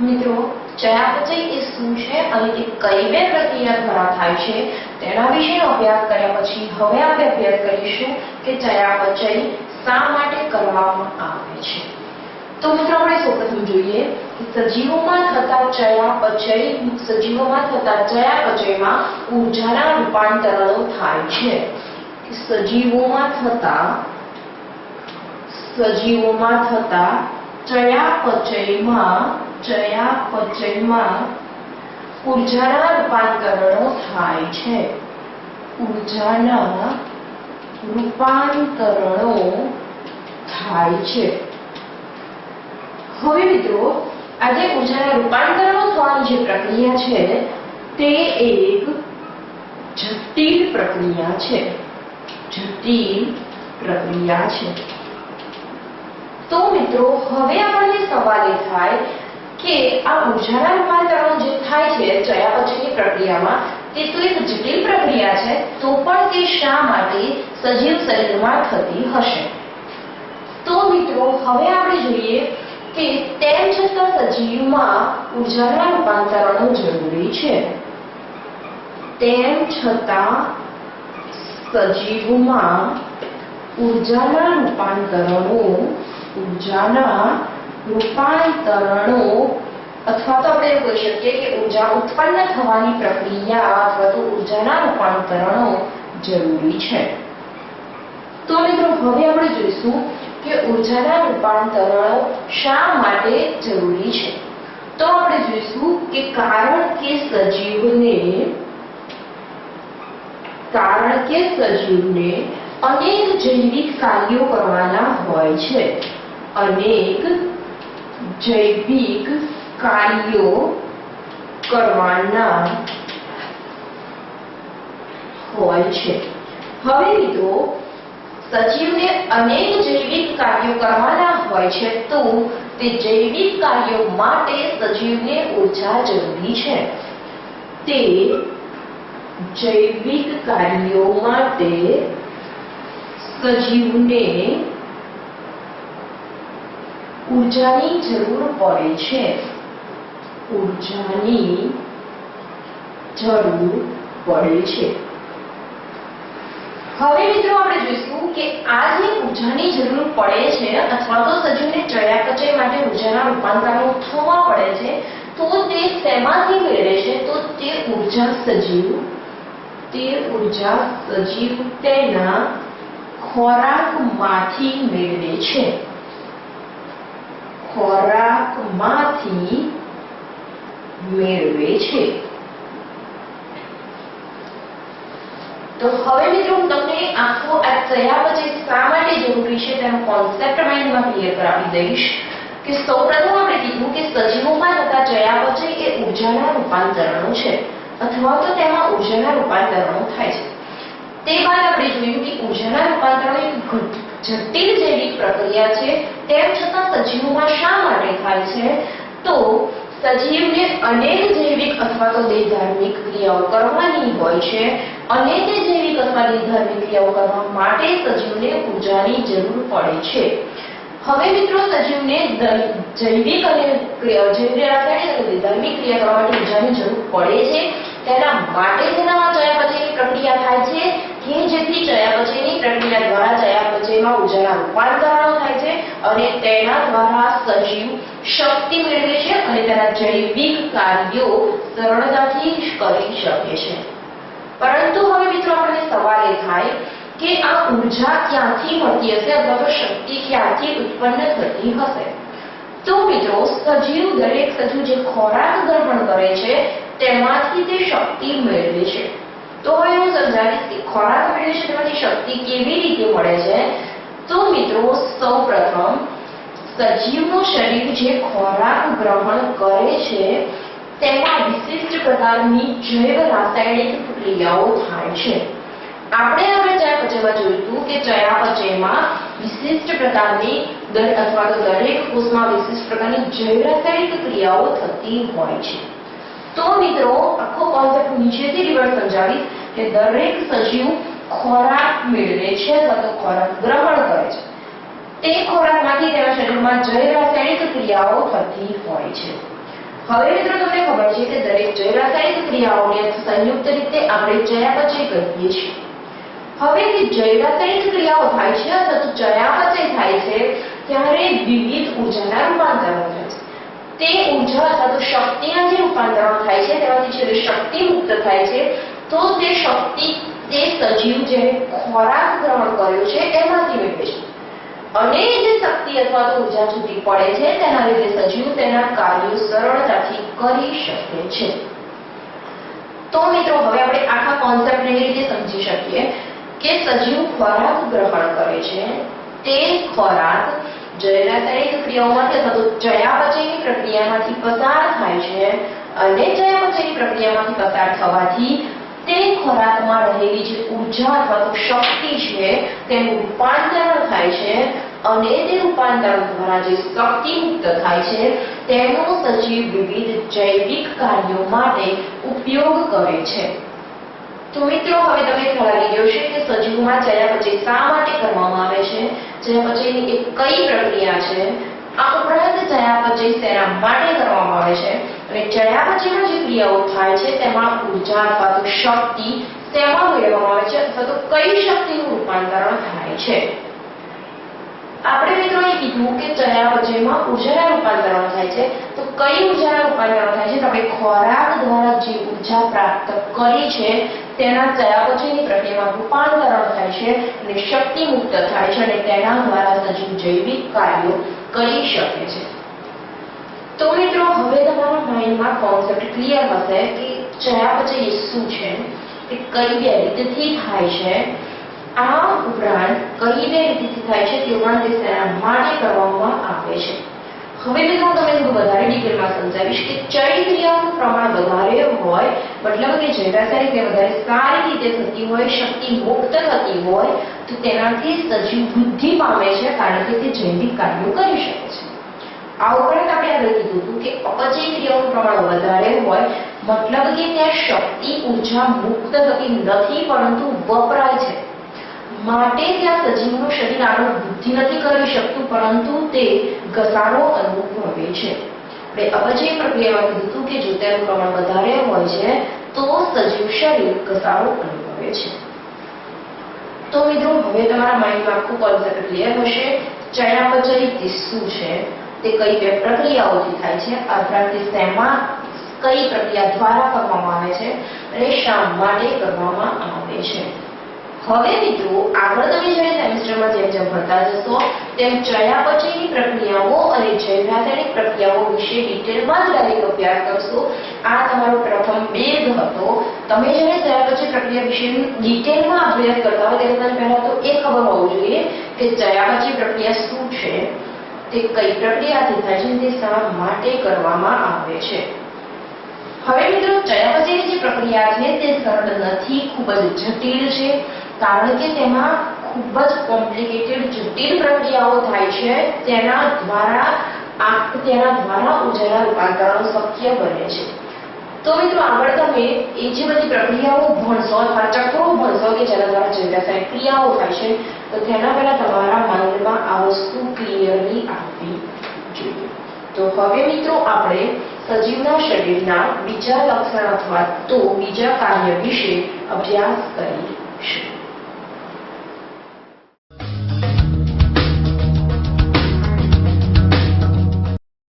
મિત્રો ચયાપચય એ શું છે અને તે કઈ બે પ્રક્રિયા દ્વારા થાય છે તેના વિશેનો અભ્યાસ કર્યા પછી હવે આપણે અભ્યાસ કરીશું કે ચયાપચય શા માટે કરવામાં આવે છે। તો મિત્રો આપણે સૌપ્રથમ જોઈએ કે સજીવોમાં થતા ચયાપચયમાં ઊર્જાના રૂપાંતરણો થાય છે। સજીવોમાં થતા ચયાપચયમાં ઊર્જાના રૂપાંતરણો થાય છે। હવે મિત્રો આ જે ઊર્જાના રૂપાંતરણો થવાની જે પ્રક્રિયા છે તે એક જટિલ પ્રક્રિયા છે। તો મિત્રો હવે આપણને સવાલ એ થાય કે આ ઊર્જાના રૂપાંતરણો જે થાય છે ચયાપચયની પ્રક્રિયામાં તે તો એક જટિલ પ્રક્રિયા છે, તો પણ તે શા માટે સજીવ શરીરમાં થતી હશે? તો મિત્રો હવે આપણે જોઈએ કે તેમ છતાં સજીવમાં ઊર્જાના રૂપાંતરણો જરૂરી છે। તેમ છતાં સજીવમાં ઊર્જાના રૂપાંતરણો અથવા તો આપણે કહી શકીએ કે ઊર્જા ઉત્પન્ન થવાની પ્રક્રિયા અથવા તો ઊર્જાના રૂપાંતરણો જરૂરી છે। તો મિત્રો હવે આપણે જોઈશું કે ઊર્જાના રૂપાંતરણો શા માટે જરૂરી છે। તો આપણે જોઈશું કે કારણ કે સજીવને અનેક જૈવિક કાર્યો કરવાના હોય છે। હવે મિત્રો સજીવને અનેક જૈવિક કાર્યો કરવાના હોય છે, તો તે જૈવિક કાર્યો માટે સજીવને ઊર્જા જરૂરી છે। તે જૈવિક કાર્યો માટે સજીવને ઊર્જાની જરૂર પડે છે। હવે મિત્રો આપણે જોઈશું કે આ જે ઊર્જાની જરૂર પડે છે અથવા તો સજીવને ચયાપચય માટે ઊર્જાના રૂપાંતરણો થવા પડે છે, તો તે શેમાંથી મેળવે છે? તો તે ઊર્જા સજીવ તેના ખોરાકમાંથી મેળવે છે। તો હવે મિત્રો હું તમને આખો આ ચયાપચય શા માટે જરૂરી છે તેનો કોન્સેપ્ટ માઇન્ડમાં ક્લિયર કરાવી દઈશ કે સૌપ્રથમ આપણે કીધું કે સજીવોમાં થતા ચયાપચય એ ઊર્જાના રૂપાંતરણો છે અથવા તો તેમાં ઊર્જાના રૂપાંતરણો થાય છે। તે બાદ આપણે જોયું કે ઊર્જાના રૂપાંતરણો એક જટિલ જૈવિક પ્રક્રિયા છે, તેમ છતાં સજીવોમાં શા માટે થાય છે? તો સજીવને અનેક જૈવિક અથવા તો દેહધાર્મિક ક્રિયાઓ કરવાની હોય છે અને તે જૈવિક અથવા દેહધાર્મિક ક્રિયાઓ કરવા માટે સજીવને ઊર્જાની જરૂર પડે છે। હવે મિત્રો સજીવને જૈવિક અને રાસાયણિક અને દેહધાર્મિક ક્રિયા કરવા માટે ઊર્જાની જરૂર પડે છે, તેના માટે તેનામાં ચયાપચયની પ્રક્રિયા થાય છે કે જેથી ચયાપચયની પ્રક્રિયા દ્વારા ચયાપચયમાં ઊર્જાના રૂપાંતરણો થાય છે અને તેના દ્વારા સજીવ શક્તિ મેળવે છે અને તેના જૈવિક કાર્યો સરળતાથી કરી શકે છે। પરંતુ હવે મિત્રો આપણને સવાલ એ થાય કે આ ઊર્જા ક્યાંથી મળતી હશે અથવા તો શક્તિ ક્યાંથી ઉત્પન્ન થતી હશે? તો મિત્રો દરેક સજીવ જે ખોરાક ગ્રહણ કરે છે તેમાંથી તે શક્તિ મેળવે છે। તો હવે હું સમજાવીશ કે ખોરાક મેળવે છે તેમાંથી શક્તિ કેવી રીતે મળે છે। તો મિત્રો સૌપ્રથમ સજીવનું શરીર જે ખોરાક ગ્રહણ કરે છે તેમાં વિશિષ્ટ પ્રકારની જૈવ રાસાયણિક ક્રિયાઓ થાય છે। આપણે હવે ચયાપચયમાં જોયું કે ચયાપચયમાં વિશિષ્ટ પ્રકારની અથવા તો દરેક કોષમાં વિશિષ્ટ પ્રકારની જૈવ રાસાયણિક ક્રિયાઓ થતી હોય છે। તો મિત્રો આખો કોન્સેપ્ટ નીચેથી રિવર્સ સમજાવીશ કે દરેક સજીવ ખોરાક મેળવે છે અથવા તો ખોરાક ગ્રહણ કરે છે, તે ખોરાકમાંથી તેના શરીરમાં જૈવ રાસાયણિક ક્રિયાઓ થતી હોય છે। હવે મિત્રો તમને ખબર છે કે દરેક જૈવ રાસાયણિક ક્રિયાઓને સંયુક્ત રીતે આપણે ચયાપચય કહીએ છીએ. હવે કે જૈવ રાસાયણિક ક્રિયાઓ થાય છે અથવા તો ચયાપચય થાય છે ત્યારે વિવિધ ઊર્જાના રૂપાંતરણ થાય છે. તે ઊર્જા અથવા તો શક્તિના જે રૂપાંતરણ થાય છે તેમાંથી જ્યારે શક્તિ મુક્ત થાય છે તો તે શક્તિ તે સજીવ જેને ખોરાક ગ્રહણ કર્યો છે એમાંથી મેળવે છે અને જે શક્તિ અથવા તો ઊર્જા છૂટી પડે છે તેના લીધે સજીવ તેના કાર્યો સરળતાથી કરી શકે છે. તો મિત્રો હવે આપણે આખા કોન્સેપ્ટને એ રીતે સમજી શકીએ કે સજીવ ખોરાક ગ્રહણ કરે છે, તે ખોરાક જૈવ રાસાયણિક ક્રિયાઓમાંથી અથવા તો ચયાપચયની પ્રક્રિયામાંથી પસાર થાય છે અને ચયાપચયની પ્રક્રિયામાંથી પસાર થવાથી તે ખોરાકમાં રહેલી જે ઊર્જા અથવા તો શક્તિ છે તેનું રૂપાંતરણ થાય છે અને તે રૂપાંતરણ દ્વારા જે શક્તિ મુક્ત થાય છે તેનો સજીવ વિવિધ જૈવિક કાર્યો માટે ઉપયોગ કરે છે. તો મિત્રો હવે તમને ખ્યાલ આવી ગયો છે કે સજીવમાં ચયાપચય શા માટે કરવામાં આવે છે, ચયાપચયની એ કઈ પ્રક્રિયા છે, આ ઉપરાંત ચયાપચય શેના માટે કરવામાં આવે છે અને ચયાપચયમાં જે ક્રિયાઓ થાય છે તેમાં ઊર્જા અથવા તો શક્તિ શેમાં મેળવવામાં આવે છે અથવા તો કઈ શક્તિનું રૂપાંતરણ થાય છે. આપણે મિત્રો એ કીધું કે ચયાપચયમાં ઊર્જાના રૂપાંતરણ થાય છે. તો કઈ ઊર્જાના રૂપાંતરણ થાય છે? તો આપણે ખોરાક દ્વારા જે ઊર્જા પ્રાપ્ત કરી છે તેના ચયાપચયની પ્રક્રિયામાં રૂપાંતરણ થાય છે અને શક્તિ મુક્ત થાય છે અને તેના દ્વારા સજીવ જૈવિક કાર્યો કરી શકે છે. તો મિત્રો હવે તમારા માઇન્ડમાં કોન્સેપ્ટ ક્લિયર હશે કે ચયાપચય શું છે, તે કઈ બે રીતથી થાય છે, આ ઉપરાંત કઈ બે રીતથી થાય છે તે ઉપરાંત તે શેના માટે કરવામાં આવે છે. હવે મિત્રો હું તમને થોડું વધારે ડિટેલમાં સમજાવીશ કે ચય ક્રિયાનું પ્રમાણ વધારે હોય મતલબ કે જૈવ રાસાયણિક ક્રિયા વધારે સારી રીતે થતી હોય, શક્તિ મુક્ત થતી હોય તો તેનાથી સજીવ વૃદ્ધિ પામે છે કારણ કે તે જૈવિક કાર્યો કરી શકે છે. આ ઉપરાંત આપણે આગળ કીધું હતું કે અપચય ક્રિયાનું પ્રમાણ વધારે હોય મતલબ કે ત્યાં શક્તિ ઊર્જા મુક્ત થતી નથી પરંતુ વપરાય છે માટે ત્યાં સજીવનું શરીર આગળ વૃદ્ધિ નથી કરી શકતું પરંતુ તે ઘસારો અનુભવે છે. આપણે અપચય પ્રક્રિયામાં કીધું હતું કે જો તેનું પ્રમાણ વધારે હોય છે તો સજીવ શરીર ઘસારો અનુભવે છે. તો મિત્રો હવે તમારા માઇન્ડમાં આખું કોન્સેપ્ટ ક્લિયર હશે. ચયાપચય તે શું છે, તે કઈ બે પ્રક્રિયાઓથી થાય છે, અર્થાત તે શેમાં કઈ પ્રક્રિયા દ્વારા કરવામાં આવે છે અને શા માટે કરવામાં આવે છે. હવે મિત્રો આગળ તમે જ્યારે સેમેસ્ટરમાં જેમ જેમ ભણતા જશો તેમ ચયાપચયની પ્રક્રિયાઓ અને જૈવ રાસાયણિક પ્રક્રિયાઓ વિશે ડિટેલમાં જ ડાયરેક્ટ અભ્યાસ કરશો. આ તમારો પ્રથમ બેઝ હતો. તમે જ્યારે ચયાપચય પ્રક્રિયા વિશે ડિટેલમાં અભ્યાસ કરતા હો ત્યારે તમને પહેલા તો એ ખબર હોવું જોઈએ કે ચયાપચય પ્રક્રિયા શું છે, તે કઈ પ્રક્રિયાથી થાય છે, તે શા માટે કરવામાં આવે છે. હવે મિત્રો ચયાપચયની જે પ્રક્રિયા છે તે સરળ નથી, ખૂબ જ જટિલ છે કારણ કે તેમાં ખૂબ જ કોમ્પ્લિકેટેડ જટિલ પ્રક્રિયાઓ થાય છે. તેના દ્વારા ઊર્જાના રૂપાંતરણ શક્ય બને છે. તો મિત્રો આગળ તમે એ જે બધી પ્રક્રિયાઓ ભણશો અથવા ચક્રો ભણશો કે જેના દ્વારા જૈવ રાસાયણિક ક્રિયાઓ થાય છે તો તેના પહેલા તમારા માઇન્ડમાં આ વસ્તુ ક્લિયરલી આવવી જોઈએ. તો હવે મિત્રો આપણે સજીવના શરીરના બીજા લક્ષણ અથવા તો બીજા કાર્ય વિશે અભ્યાસ કરીશું.